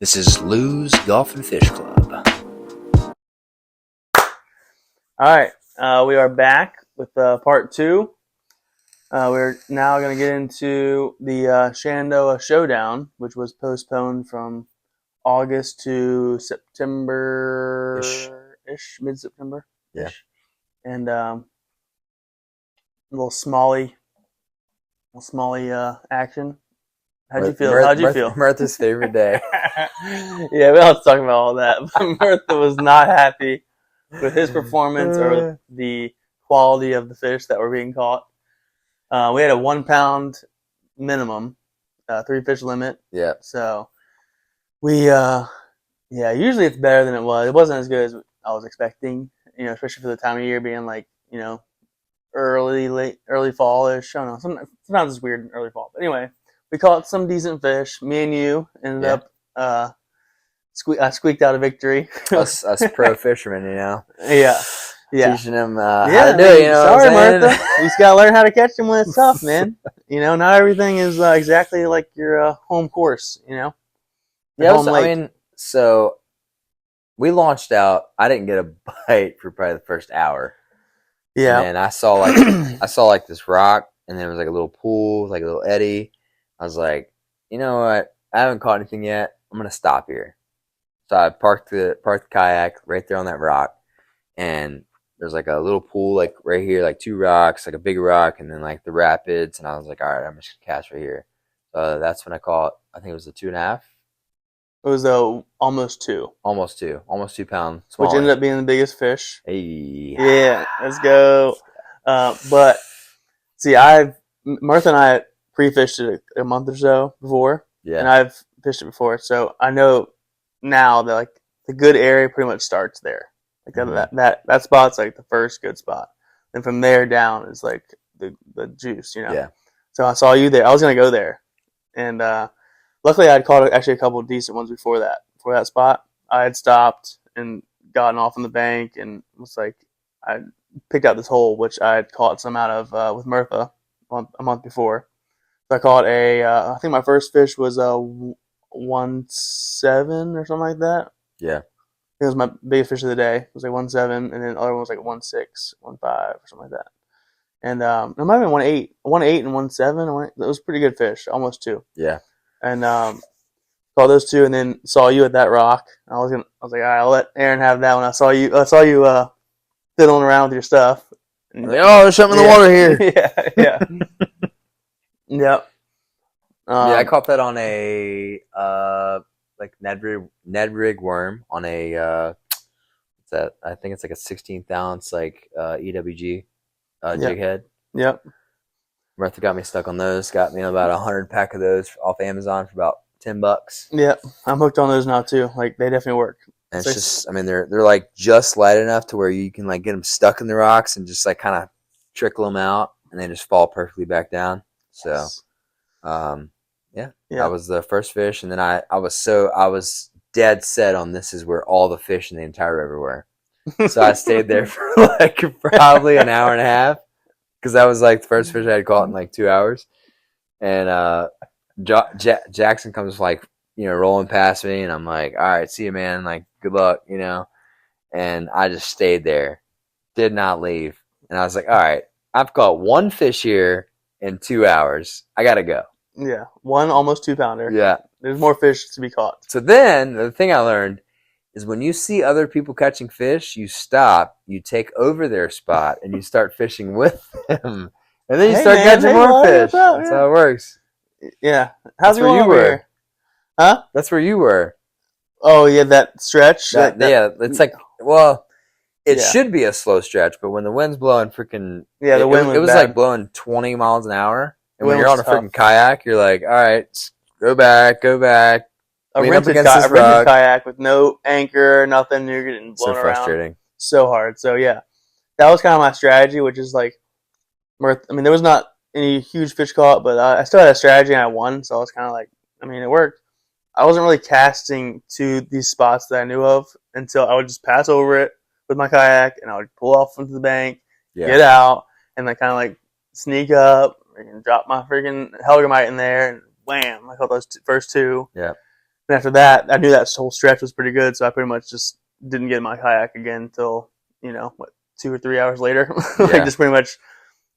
This is Lou's Golf and Fish Club. All right, we are back with part two. We're now going to get into the Shenandoah Showdown, which was postponed from August to September-ish, mid-September. Yeah. And a little Smalley action. How'd you feel? Martha's favorite day. Yeah, we don't have to talk about all that. But Martha was not happy with his performance or the quality of the fish that were being caught. We had a 1 pound minimum, 3 fish limit. Yeah. So we, usually it's better than it was. It wasn't as good as I was expecting, especially for the time of year being like, early fall-ish. I don't know. Sometimes it's weird in early fall. But anyway, we caught some decent fish. Me and you ended up, I squeaked out a victory. us pro fishermen, Yeah. Teaching them how to do it, Sorry, Martha. You just gotta learn how to catch them when it's tough, man. Not everything is exactly like your home course, Yeah, so we launched out. I didn't get a bite for probably the first hour. Yeah. And I saw this rock, and then it was like a little pool, like a little eddy. I was like, you know what? I haven't caught anything yet. I'm gonna stop here. So I parked the kayak right there on that rock, and there's like a little pool like right here, like 2 rocks, like a big rock, and then like the rapids. And I was like, all right, I'm just gonna cast right here. So that's when I caught. I think it was a 2.5. It was almost 2. Almost 2 pound. Which ended up being the biggest fish. Hey. Yeah, let's go. But see, Martha and I pre-fished it a month or so before. Yeah. And I've fished it before, so I know now that like the good area pretty much starts there. Like that spot's like the first good spot. And from there down is like the juice, Yeah. So I saw you there. I was gonna go there. And luckily I'd caught actually a couple of decent ones before that spot. I had stopped and gotten off on the bank and was like, I picked out this hole which I had caught some out of with Martha a month before. So I caught I think my first fish was a 1.7 or something like that. Yeah. It was my biggest fish of the day. It was like 1.7, and then the other one was like 1.6, 1.5 or something like that. And it might have been 1.8 and 1.7. That was pretty good fish, almost 2. Yeah. And caught those 2, and then saw you at that rock. I was like, all right, I'll let Aaron have that one. I saw you fiddling around with your stuff. Like, oh, there's something in the water here. Yeah. Yep. I caught that on a like Ned rig worm on a what's that? I think it's like a 16th ounce like EWG jig head. Yep. Martha got me stuck on those. Got me about 100 pack of those off Amazon for about $10. Yep. I'm hooked on those now too. Like they definitely work. And it's just, I mean, they're like just light enough to where you can like get them stuck in the rocks and just like kind of trickle them out, and they just fall perfectly back down. So, that was the first fish, and then I was dead set on this is where all the fish in the entire river were. So I stayed there for like probably an hour and a half, because that was like the first fish I had caught in like 2 hours. And Jackson comes like rolling past me, and I'm like, all right, see you, man. Like, good luck, And I just stayed there, did not leave, and I was like, all right, I've caught 1 fish here in 2 hours. I gotta go. Yeah, 1 almost 2 pounder. Yeah. There's more fish to be caught. So then, the thing I learned is when you see other people catching fish, you stop, you take over their spot, and you start fishing with them. And then you start catching more fish. That's how it works. Yeah. How's it where going you over were? here? Huh? That's where you were. Oh, yeah, that stretch? Yeah, it's like, well, it should be a slow stretch, but when the wind's blowing freaking... Yeah, the wind was It was bad. like blowing 20 miles an hour. And when Wind you're on was a freaking tough. kayak, you're like, all right, go back. A rented kayak with no anchor, nothing. You're getting blown so around. frustrating. So hard. So, yeah. That was kind of my strategy, which is like... there was not any huge fish caught, but I still had a strategy and I won. So I was kind of like... it worked. I wasn't really casting to these spots that I knew of until I would just pass over it with my kayak, and I would pull off into the bank, get out, and then kind of like sneak up and drop my freaking Helgamite in there, and wham, I caught those first 2. Yeah. And after that, I knew that whole stretch was pretty good, so I pretty much just didn't get in my kayak again until 2 or 3 hours later. Yeah. Just pretty much,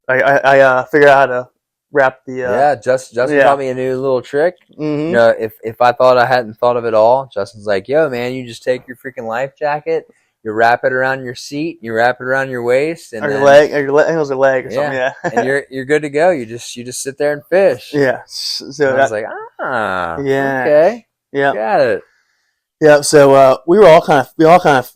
I figured out how to wrap the Yeah, Justin yeah. taught me a new little trick. Mm-hmm. If I thought I hadn't thought of it all, Justin's like, yo, man, you just take your freaking life jacket, you wrap it around your seat, you wrap it around your waist, and or your then, leg, I think it was a leg or something. Yeah, and you're good to go. You just sit there and fish. yeah. So And I was like, yeah, okay, yeah, got it. yeah. So we all kind of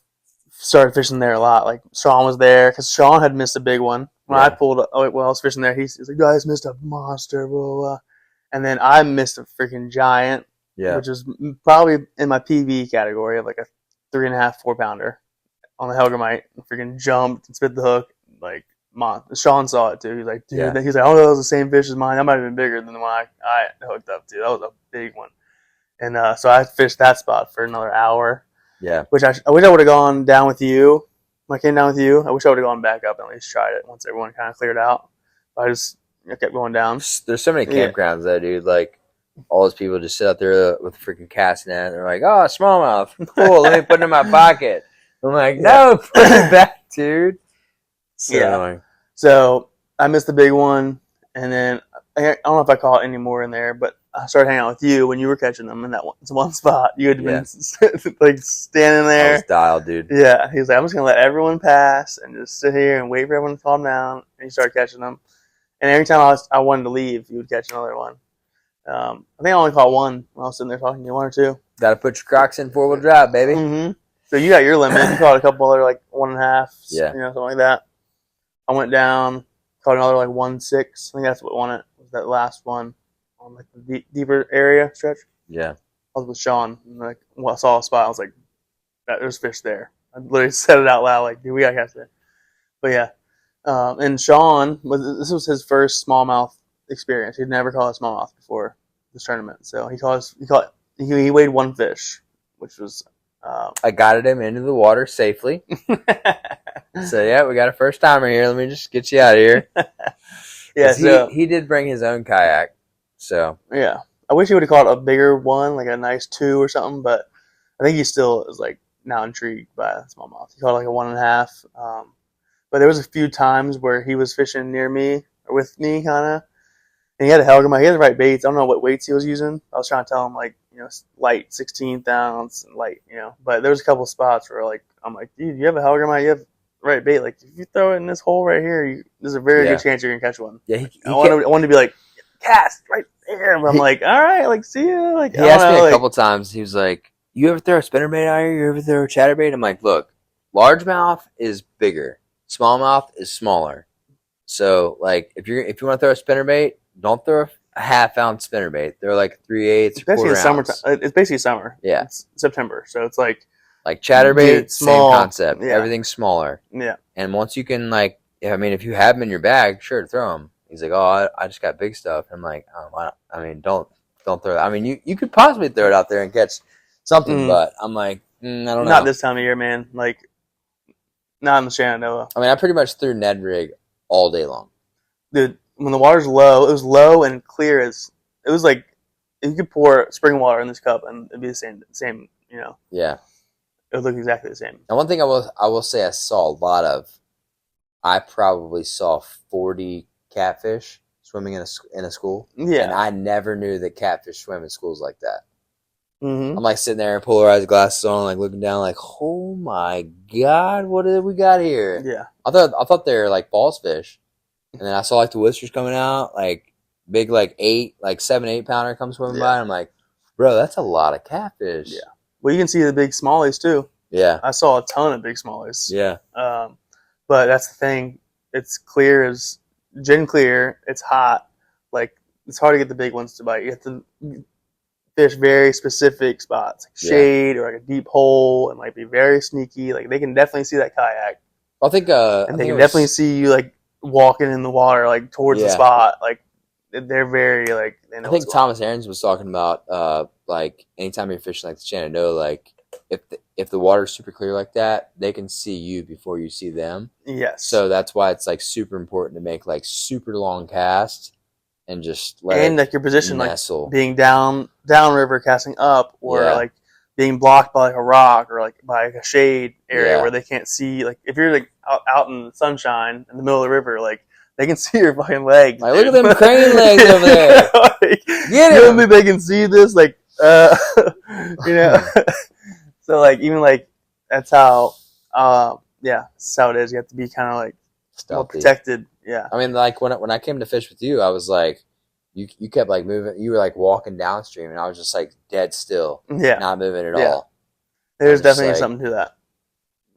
started fishing there a lot. Like Sean was there because Sean had missed a big one. When I pulled, I was fishing there. He's like, "Guys, missed a monster." Blah, blah, blah. And then I missed a freaking giant, which was probably in my PV category of like a 3.5, 4 pounder on the Helgamite. Freaking jumped and spit the hook. Like, Sean saw it too. He's like, dude, he's like, oh, that was the same fish as mine. That might have been bigger than the one I hooked up to. That was a big one. And so I fished that spot for another hour. Yeah. Which I wish I would have gone down with you. When I came down with you, I wish I would have gone back up and at least tried it once everyone kind of cleared out. But I kept going down. There's so many campgrounds though, dude. Like, all those people just sit out there with a freaking cast net. And they're like, oh, smallmouth. Cool. Let me put it in my pocket. I'm like, no, put it back, dude. So annoying. So I missed the big one. And then I don't know if I caught any more in there, but I started hanging out with you when you were catching them in that one spot. You had been like standing there. I was dialed, dude. Yeah. He was like, I'm just going to let everyone pass and just sit here and wait for everyone to calm down. And you started catching them. And every time I wanted to leave, you would catch another one. I think I only caught one when I was sitting there talking to you, one or two. Got to put your Crocs in 4-wheel drive, baby. Mm-hmm. So you got your limit. You caught a couple other like 1.5, something like that. I went down, caught another like 1.6. I think that's what won it. Was that last one on like the deeper area stretch? Yeah. I was with Sean, and like I saw a spot. I was like, "There's fish there." I literally said it out loud, like, "Dude, we gotta catch that." But yeah, and Sean this was his first smallmouth experience. He'd never caught a smallmouth before this tournament, so he weighed one fish, which was. I guided him into the water safely. So yeah, we got a first timer here. Let me just get you out of here. Yeah, so he did bring his own kayak. So yeah, I wish he would have caught a bigger one, like a nice 2 or something. But I think he still is like now intrigued by smallmouth. He caught like a 1.5. But there was a few times where he was fishing near me or with me, kind of, and he had a Helgamite. He had the right baits. I don't know what weights he was using. I was trying to tell him like light 16th ounce and light, But there was a couple spots where like I'm like, dude, you have a Helgamite, you have the right bait. Like if you throw it in this hole right here, there's a very good chance you're gonna catch one. Yeah, I wanted to be like, cast right there. But I'm like, all right, like see you. Like he asked me a couple times. He was like, "You ever throw a spinnerbait out here? You ever throw a chatterbait?" I'm like, "Look, largemouth is bigger, smallmouth is smaller. So like, if you want to throw a spinnerbait, don't throw a half-ounce spinnerbait. They're like 3/8, especially in summertime. It's basically summer. Yeah, it's September, so it's like chatterbait, small, same concept. Yeah. Everything's smaller. Yeah, and once you can if you have them in your bag, sure, throw them. He's like, oh, I just got big stuff. I'm like, oh, don't throw that. I mean, you could possibly throw it out there and catch something, but I'm like, I don't know. Not this time of year, man. Like, not in the Shenandoah. I mean, I pretty much threw Ned rig all day long. Dude, when the water's low, it was low and clear as it was like you could pour spring water in this cup and it'd be the same. Yeah, it would look exactly the same. And one thing I will say I saw a lot of. I probably saw 40 catfish swimming in a school. Yeah, and I never knew that catfish swim in schools like that. Mm-hmm. I'm like sitting there and polarized glasses on, like looking down, like, oh my god, what have we got here? Yeah, I thought they were like balls fish, and then I saw like the whiskers coming out, like big, like 7, 8 pounder comes swimming by, and I'm like, bro, that's a lot of catfish. Yeah, well, you can see the big smallies too. Yeah, I saw a ton of big smallies. Yeah, but that's the thing. It's clear as gin clear. It's hot. Like it's hard to get the big ones to bite. You have to fish very specific spots, like shade or like a deep hole, and like be very sneaky. Like they can definitely see that kayak. I think, and they can definitely see you like walking in the water, like towards the spot. Like they're very like. They know I think Thomas Aarons was talking about like anytime you're fishing like the Shenandoah, like if the water's super clear like that, they can see you before you see them. Yes. So that's why it's like super important to make like super long casts and just let and it like your position, nestle. like being downriver casting up, or Yeah. like being blocked by like a rock or like by like a shade area Yeah. where they can't see. Like if you're like out in the sunshine in the middle of the river, like they can see your fucking legs. Like, look at dude. them crane legs over there. Like, Get you don't him. think they can see this? Like, you know. So like even like that's how, yeah, that's how it is. You have to be kind of like more Stealthy. protected. Yeah. I mean, like when I came to fish with you, I was like, you kept like moving. You were like walking downstream, and I was just like dead still, Yeah. not moving at Yeah. all. There's I'm just definitely like- something to that.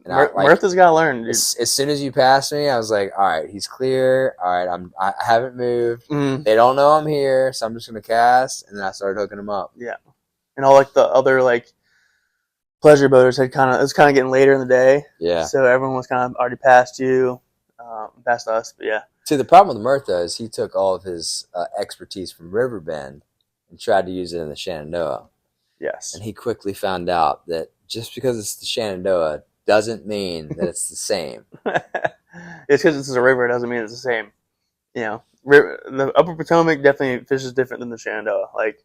And I, like, Mirtha's got to learn, dude. as soon as you passed me, I was like, all right, he's clear. All right, I haven't moved. Mm. They don't know I'm here, so I'm just gonna cast. And then I started hooking them up. Yeah. And all like the other like pleasure boaters it was kind of getting later in the day. Yeah. So everyone was kind of already past you, past us. But yeah. See, the problem with Murtha is he took all of his expertise from Riverbend and tried to use it in the Shenandoah. Yes. And he quickly found out that just because it's the Shenandoah doesn't mean that it's the same. It's because it's a river. It doesn't mean it's the same. You know, the Upper Potomac definitely fishes different than the Shenandoah. Like,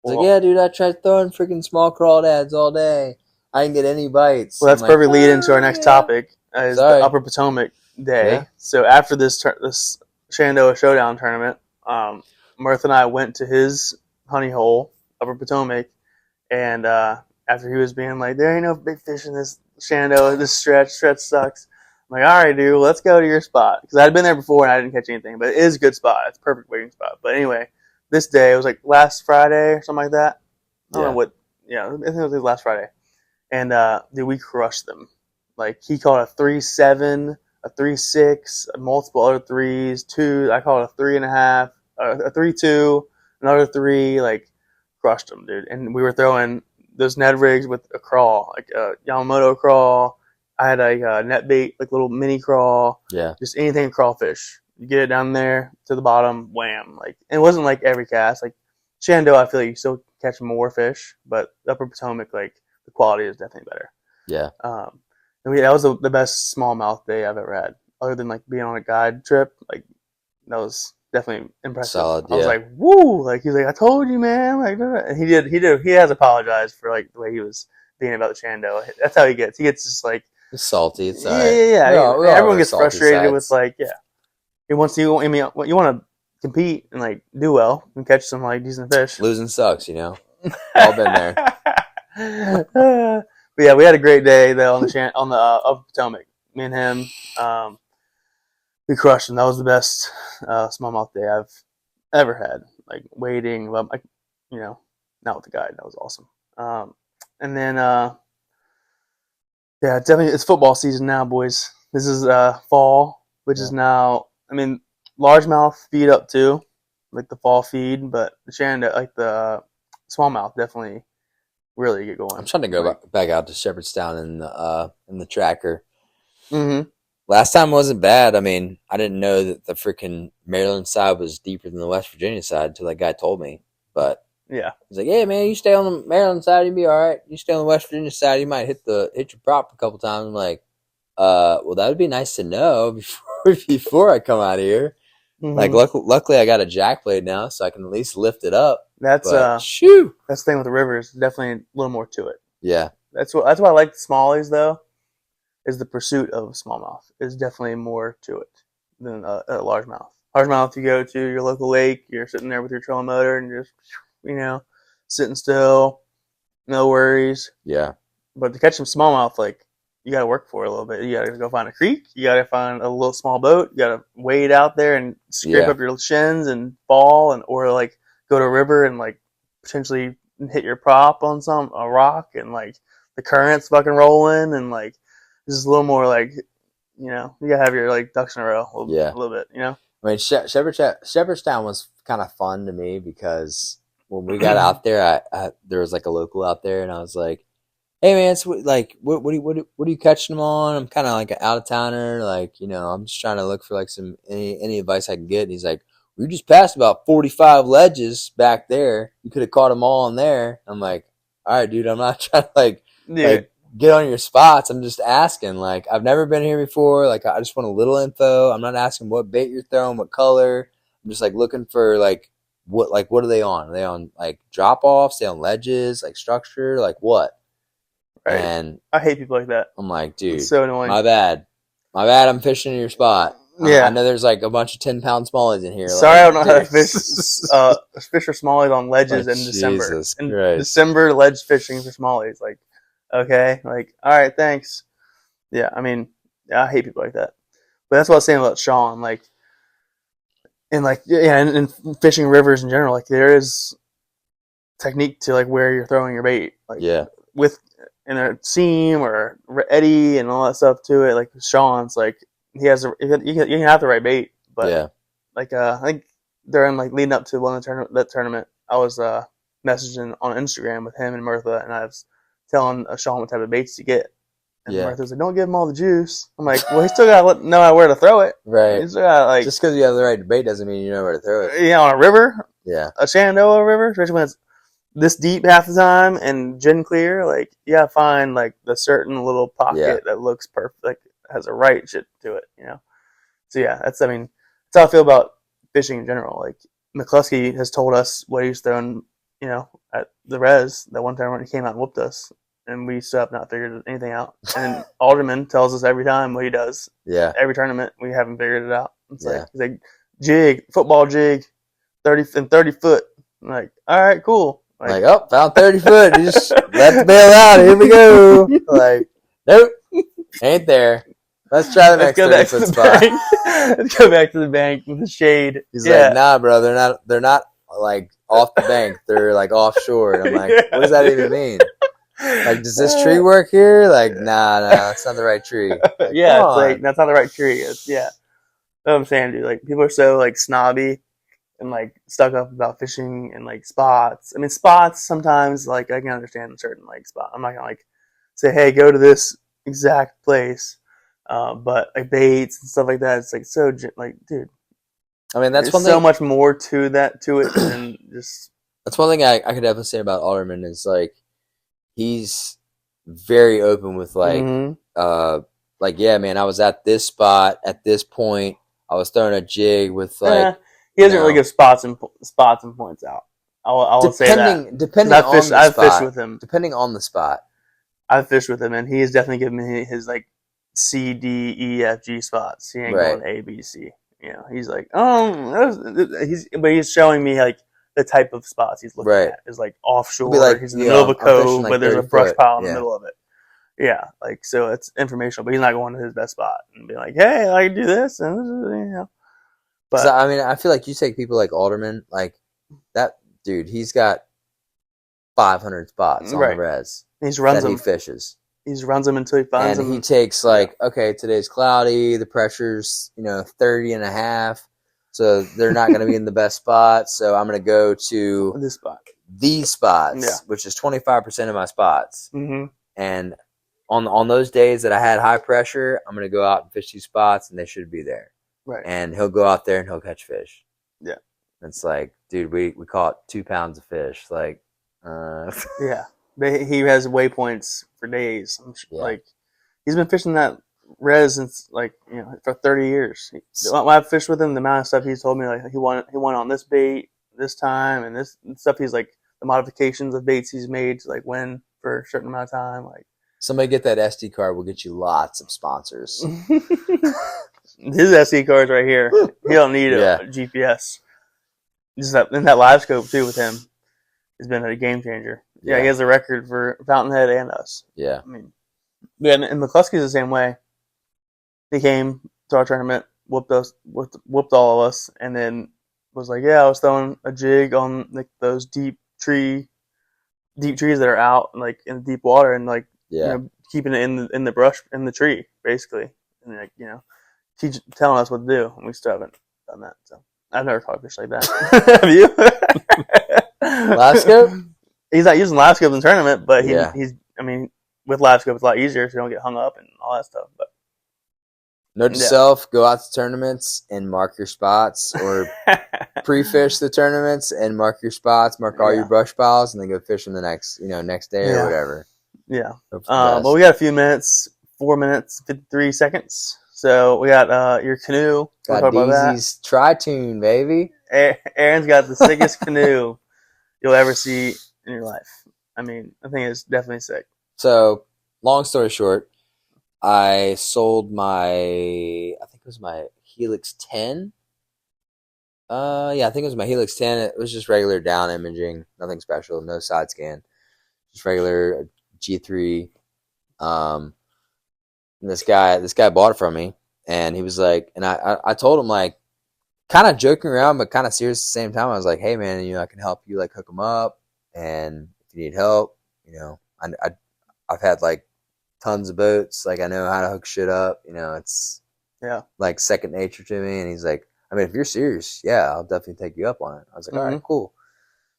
It's like, yeah, dude, I tried throwing freaking small crawdads all day. I didn't get any bites. well, that's I'm like, perfect lead into our next topic is Sorry. the Upper Potomac Day. Yeah. So after this Shenandoah Showdown tournament, Mirth and I went to his honey hole, Upper Potomac, and after he was being like, there ain't no big fish in this Shenandoah, this stretch sucks. I'm like, all right, dude, let's go to your spot. Because I'd been there before and I didn't catch anything, but it is a good spot. It's a perfect waiting spot. But anyway, this day, it was like last Friday or something like that. I don't know what, I think it was last Friday. And, dude, we crushed them. Like, he caught a 3.7, a 3.6, multiple other threes, two, I caught a 3.5, a 3.2, another 3, like, crushed them, dude. And we were throwing those Ned rigs with a crawl, like a Yamamoto crawl. I had a net bait, like little mini crawl. Yeah. Just anything crawfish. You get it down there to the bottom, wham. Like, and it wasn't like every cast. Like Shenandoah, I feel like you still catch more fish, but Upper Potomac, like the quality is definitely better. Yeah. And that was the best smallmouth day I've ever had, other than like being on a guide trip. Like that was definitely impressive. Solid, I was yeah. like, woo! Like he's like, I told you, man. Like, and he has apologized for like the way he was being about the Shenandoah. That's how he gets. He gets just like. It's salty. It's Yeah, all right. yeah. We all Everyone have gets salty frustrated sides. with like, yeah. He wants you. I mean, you want to compete and like do well and catch some like decent fish. Losing sucks, you know. All been there. But yeah, we had a great day though on the Upper Potomac. Me and him, we crushed him. That was the best smallmouth day I've ever had. Like waiting, like not with the guide. That was awesome. And then. Yeah, definitely. It's football season now, boys. This is fall, which is now. I mean, largemouth feed up too, like the fall feed, but the Shenandoah, like the smallmouth, definitely really get going. I'm trying to go back out to Shepherdstown in the tracker. Mm-hmm. Last time wasn't bad. I mean, I didn't know that the freaking Maryland side was deeper than the West Virginia side until that guy told me. But yeah, he's like, "Yeah, man, you stay on the Maryland side, you'll be all right. You stay on the West Virginia side, you might hit your prop a couple times." I'm like, well, that would be nice to know before I come out here. Mm-hmm. Like, luckily, I got a jack blade now, so I can at least lift it up. That's shoo. That's the thing with the rivers. Definitely a little more to it. Yeah, That's why I like the smallies though. Is the pursuit of smallmouth is definitely more to it than a largemouth. Largemouth, you go to your local lake, you're sitting there with your trolling motor and just sitting still, no worries. yeah. But to catch some smallmouth, like you got to work for it a little bit. You got to go find a creek. You got to find a little small boat. You got to wade out there and scrape up your shins and fall, or like go to a river and like potentially hit your prop on a rock and like the current's fucking rolling and like this is a little more like you gotta have your like ducks in a row a little bit. I mean, Shepherdstown was kind of fun to me because when we got out there, I there was like a local out there, and I was like, "Hey man, it's like what are you catching them on? I'm kind of like an out of towner, like I'm just trying to look for like some any advice I can get." And he's like, "We just passed about 45 ledges back there. You could have caught them all in there." I'm like, "All right, dude, I'm not trying to like get on your spots. I'm just asking. Like, I've never been here before. Like, I just want a little info. I'm not asking what bait you're throwing, what color. I'm just like looking for like what are they on? Are they on like drop offs? They on ledges? Like structure? Like what? Right. And I hate people like that. I'm like, dude, It's so annoying. my bad. I'm fishing in your spot. Yeah. I know there's like a bunch of 10-pound smallies in here. Sorry, I don't know how to dude. fish. Fish for smallies on ledges in December. Jesus In Christ. December, ledge fishing for smallies. Like, okay, like, all right, thanks. Yeah, I mean, I hate people like that. But that's what I was saying about Sean. Like, and fishing rivers in general. Like, there is technique to like where you're throwing your bait. Like, Yeah. with in a seam or eddy and all that stuff to it. Like Sean's, like he has you can have the right bait, but Yeah. like I think during like leading up to one of that tournament, I was messaging on Instagram with him and Mirtha, and I was telling Sean what type of baits to get. And Yeah. Mirtha was like, "Don't give him all the juice." I'm like, "Well, he still gotta know where to throw it. Right. He still gotta, like, Just because you have the right bait doesn't mean you know where to throw it. on a river, Yeah. a Shenandoah River, especially when it's this deep half the time and gin clear, like you gotta find like the certain little pocket that looks perfect, like has a right shit to it, you know." So yeah, that's how I feel about fishing in general. Like McCluskey has told us what he's throwing, you know, at the res that one time when he came out and whooped us, and we still have not figured anything out. And Alderman tells us every time what he does. Yeah. Every tournament we haven't figured it out. It's Yeah. like he's like jig, football jig, 30 foot. I'm like, all right, cool. Like, oh, found 30 foot. Just let's bail out. Here we go. Like, nope, ain't there. Let's try the next 30 foot spot. Let's go back to the bank with the shade. He's like, nah, bro, they're not like off the bank. They're like offshore. And I'm like, what does that even mean? Like, does this tree work here? Like, nah, that's not the right tree. Like, yeah, it's like that's not the right tree. That's what I'm saying, dude. Like, people are so like snobby and like stuck up about fishing and like spots. I mean, spots sometimes, like, I can understand certain like spot. I'm not gonna like say, hey, go to this exact place, but like baits and stuff like that. It's like so like, dude. I mean, that's there's so much more to it than just. That's one thing I could definitely say about Alderman is like he's very open with like like, yeah, man, I was at this spot at this point. I was throwing a jig with like. He doesn't really give spots and points out. I'll say that. Depending on the spot. I've fished with him. Depending on the spot. I've fished with him, and he has definitely given me his like C, D, E, F, G spots. He ain't going A, B, C. You know, he's like, but he's showing me like the type of spots he's looking at is like offshore. Like, he's in the middle of a cove, like but there's a brush pile in the middle of it. Yeah, like, so it's informational, but he's not going to his best spot and being like, hey, I can do this, and you know. But I mean, I feel like you take people like Alderman, like that dude. He's got 500 spots on the res. He runs them. He fishes. He runs them until he finds them. And he takes like, okay, today's cloudy. The pressure's 30 and a half, so they're not going to be in the best spot. So I'm going to go to this spot, these spots, which is 25% of my spots. Mm-hmm. And on those days that I had high pressure, I'm going to go out and fish these spots, and they should be there. Right. And he'll go out there and he'll catch fish. Yeah. It's like, dude, we caught 2 pounds of fish. Like, yeah. He has waypoints for days. Like, he's been fishing that res since like, you know, for 30 years. When I've fished with him, the amount of stuff he's told me, like he went on this bait this time, and this stuff. He's like the modifications of baits he's made to like win for a certain amount of time. Like, somebody get that SD card. We'll get you lots of sponsors. His SD card's right here. He don't need a GPS. Just that live scope too with him has been a game changer. Yeah, he has a record for Fountainhead and us. Yeah. I mean, and McCluskey's the same way. He came to our tournament, whooped all of us, and then was like, yeah, I was throwing a jig on like those deep trees that are out like in deep water, and like you know, keeping it in the brush in the tree basically, and like, you know, telling us what to do, and we still haven't done that. So I've never caught fish like that. Have you? Live scope? He's not using live scope in the tournament, but he's. I mean, with live scope, it's a lot easier, so you don't get hung up and all that stuff. But note to self: go out to tournaments and mark your spots, or pre-fish the tournaments and mark your spots, mark all your brush piles, and then go fish them the next day or whatever. Yeah. Well, we got a few minutes. 4 minutes, 53 seconds. So we got your canoe. Got Talk about that. DZ's Tri-Tune, baby. Aaron's got the sickest canoe you'll ever see in your life. I mean, I think it's definitely sick. So, long story short, I sold I think it was my Helix 10. Yeah, I think it was my Helix 10. It was just regular down imaging, nothing special, no side scan, just regular G3. This guy bought it from me, and he was like, and I told him, like, kind of joking around, but kind of serious at the same time. I was like, hey man, I can help you, like, hook them up, and if you need help, I've had like tons of boats, like I know how to hook shit up, it's like second nature to me. And he's like, I mean, if you're serious, yeah, I'll definitely take you up on it. I was like, all right, cool.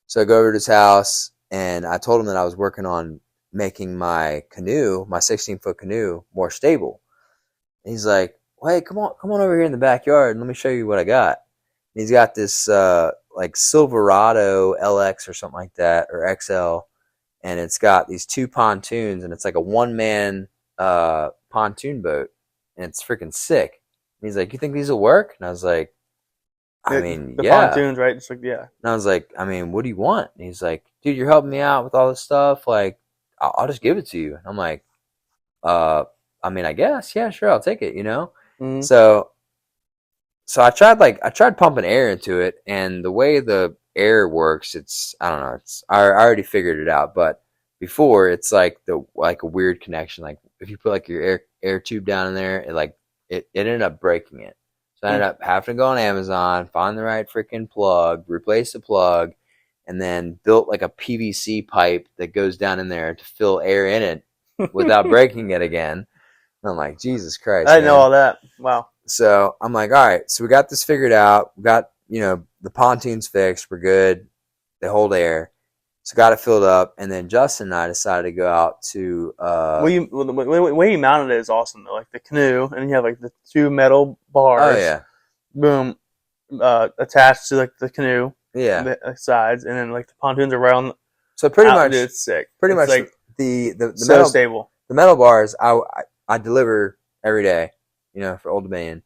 So I go over to his house, and I told him that I was working on making my canoe, my 16-foot canoe, more stable. And he's like, well, hey, come on over here in the backyard and let me show you what I got. And he's got this like Silverado LX or something like that, or XL, and it's got these two pontoons, and it's like a one-man pontoon boat, and it's freaking sick. And he's like, you think these will work? And I was like, I mean, the yeah. pontoons, right? Just like, yeah. And I was like, I mean, what do you want? And he's like, dude, you're helping me out with all this stuff. Like, I'll just give it to you. And I'm like, I mean, I guess, yeah, sure, I'll take it, So I tried pumping air into it, and the way the air works, I don't know, I already figured it out. But before, it's like a weird connection. Like if you put like your air tube down in there, it ended up breaking it. So I ended up having to go on Amazon, find the right freaking plug, replace the plug, and then built like a PVC pipe that goes down in there to fill air in it without breaking it again. And I'm like, Jesus Christ. I didn't know all that. Wow. So I'm like, all right, so we got this figured out. We got, the pontoons fixed. We're good. They hold air. So got it filled up. And then Justin and I decided to go out to... the way you mounted it is awesome, though. Like the canoe, and you have like the two metal bars. Oh, yeah. Boom. Attached to like the canoe. Yeah. The sides. And then like the pontoons are right on the... So pretty much... Dude, it's sick. Pretty much like the so metal, stable. The metal bars, I deliver every day, for Old Dominion.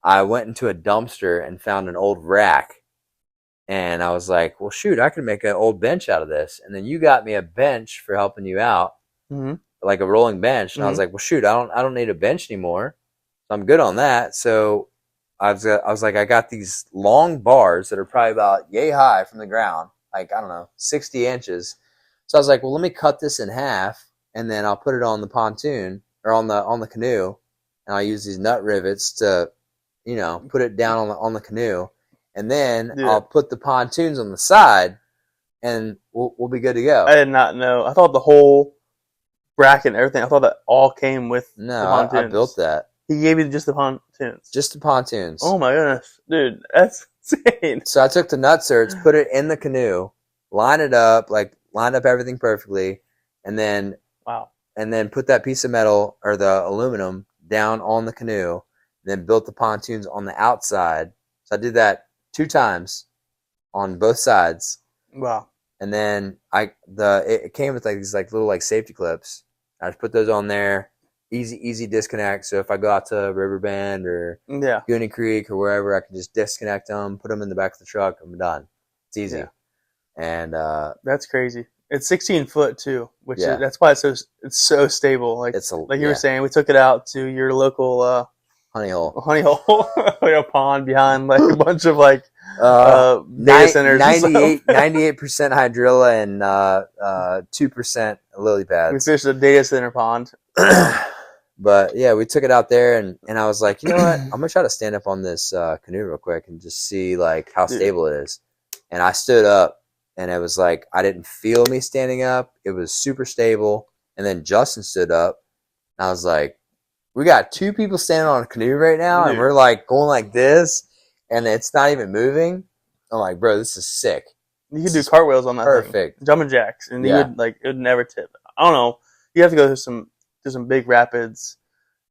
I went into a dumpster and found an old rack. And I was like, well, shoot, I could make an old bench out of this. And then you got me a bench for helping you out, like a rolling bench. And I was like, well, shoot, I don't need a bench anymore. So I'm good on that. So I was like, I got these long bars that are probably about yay high from the ground, like, I don't know, 60 inches. So I was like, well, let me cut this in half, and then I'll put it on the pontoon or on the canoe, and I'll use these nut rivets to, put it down on the canoe. And then I'll put the pontoons on the side, and we'll be good to go. I did not know. I thought the whole bracket and everything, I thought that all came with the pontoons. I built that. He gave you just the pontoons? Just the pontoons. Oh my goodness. Dude, that's insane. So I took the nutserts, put it in the canoe, lined up everything perfectly, and then put that piece of metal or the aluminum down on the canoe, then built the pontoons on the outside. So I did that 2 times on both sides. Wow. And then it came with like these like little like safety clips. I just put those on there. Easy disconnect. So if I go out to Riverbend or Goonie Creek or wherever, I can just disconnect them, put them in the back of the truck, and I'm done. It's easy. Yeah. And that's crazy. It's 16 foot too, which is, that's why it's so stable. Like you were saying, we took it out to your local honey hole pond behind like a bunch of like data centers. 98% hydrilla and 2% lily pads. We fished a data center pond. But yeah, we took it out there, and I was like, you know what? I'm gonna try to stand up on this canoe real quick and just see like how stable it is. And I stood up, and it was like I didn't feel me standing up. It was super stable. And then Justin stood up, and I was like, we got 2 people standing on a canoe right now, and we're like going like this, and it's not even moving. I'm like, bro, this is sick. You could do cartwheels on that perfect thing. Jumping jacks, and it would never tip. I don't know. You have to go through some big rapids,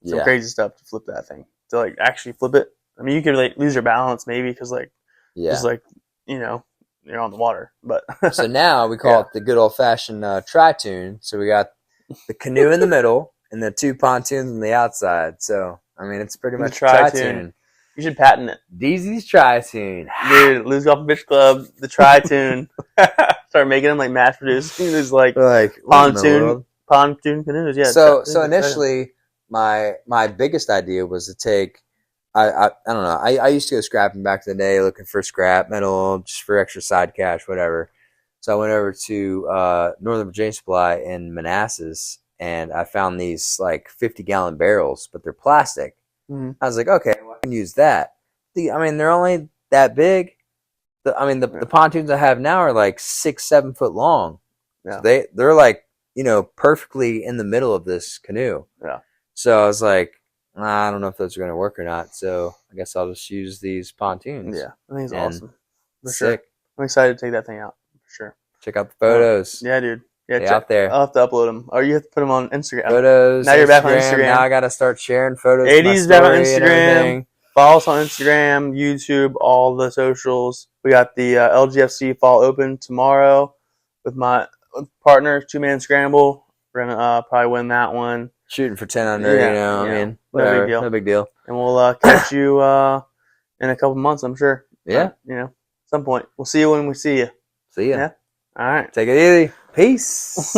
some crazy stuff to flip that thing. To like actually flip it. I mean, you could like lose your balance maybe because just like you're on the water. But so now we call it the good old fashioned tri-tune. So we got the canoe in the middle and the 2 pontoons on the outside. So I mean, it's pretty The much Tri-Tune. Tri-Tune. You should patent it. DZ's Tri-Tune. Dude, Lose Golf and Fish Club, the Tri-Tune. Start making them like mass producing these like Like, what in the world? pontoon canoes. Yeah. So initially, my biggest idea was to take. I don't know. I used to go scrapping back in the day, looking for scrap metal just for extra side cash, whatever. So I went over to Northern Virginia Supply in Manassas, and I found these like 50-gallon barrels, but they're plastic. Mm-hmm. I was like, okay, well, I can use that. I mean, they're only that big. The pontoons I have now are like 6-7 foot long. Yeah. So they're like, perfectly in the middle of this canoe. Yeah. So I was like, I don't know if those are going to work or not. So I guess I'll just use these pontoons. Yeah, I think it's awesome. For Sick. sure. I'm excited to take that thing out. For sure. Check out the photos. Yeah, dude. Yeah, Stay out there. I'll have to upload them. Or you have to put them on Instagram. Photos. Now you're back on Instagram. Now I got to start sharing photos. 80's back on Instagram. Follow us on Instagram, YouTube, all the socials. We got the LGFC fall open tomorrow with my partner, 2-man scramble. We're going to probably win that one. Shooting for 10 under, I mean, whatever. No big deal. And we'll catch you in a couple months, I'm sure. Yeah. At some point. We'll see you when we see you. See ya. Yeah. All right. Take it easy. Peace.